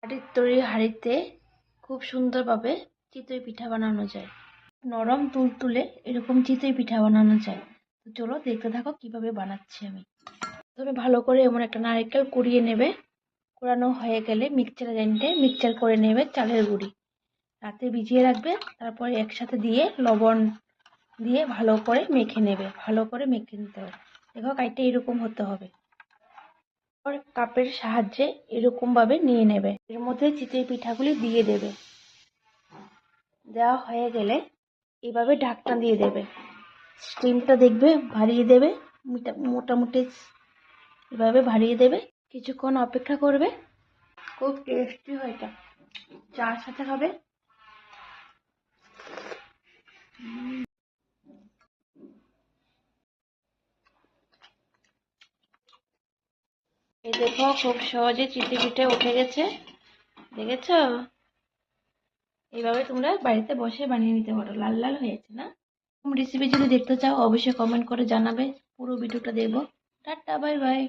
মাটির তৈরি হাঁড়িতে খুব সুন্দরভাবে চিতই পিঠা বানানো যায়। নরম তুলতুলে এরকম চিতই পিঠা বানানো যায়। তো চলো দেখতে থাকো কিভাবে বানাচ্ছি আমি। প্রথমে ভালো করে এমন একটা নারকেল কুড়িয়ে নেবে। কুড়ানো হয়ে গেলে মিক্সচার গ্রাইন্ডারে মিক্সচার করে নেবে চালের গুঁড়ি। রাতে ভিজিয়ে রাখবে, তারপরে একসাথে দিয়ে লবণ দিয়ে ভালো করে মেখে নেবে। ভালো করে মেখে নিতে হবে। দেখো কাইটা এরকম হতে হবে। কাপের সাহায্যে এরকম ভাবে নিয়ে নেবে। এর মধ্যে চিতই পিঠাগুলি দিয়ে দেবে। দেওয়া হয়ে গেলে এভাবে ঢাকনা দিয়ে দেবে। স্টিমটা দেখবে বাড়িয়ে দেবে, মোটামুটি এভাবে বাড়িয়ে দেবে। কিছুক্ষণ অপেক্ষা করবে। খুব টেস্টি হয় এটা, চার সাথে খাবে। এই দেখো খুব সহজে চিতই পিঠে উঠে গেছে, দেখেছো? এইভাবে তোমরা বাড়িতে বসে বানিয়ে নিতে পারো। লাল লাল হয়েছে না? রেসিপি যদি দেখতে চাও অবশ্যই কমেন্ট করে জানাবে। পুরো ভিডিওটা দেখবো। Tata, bye bye.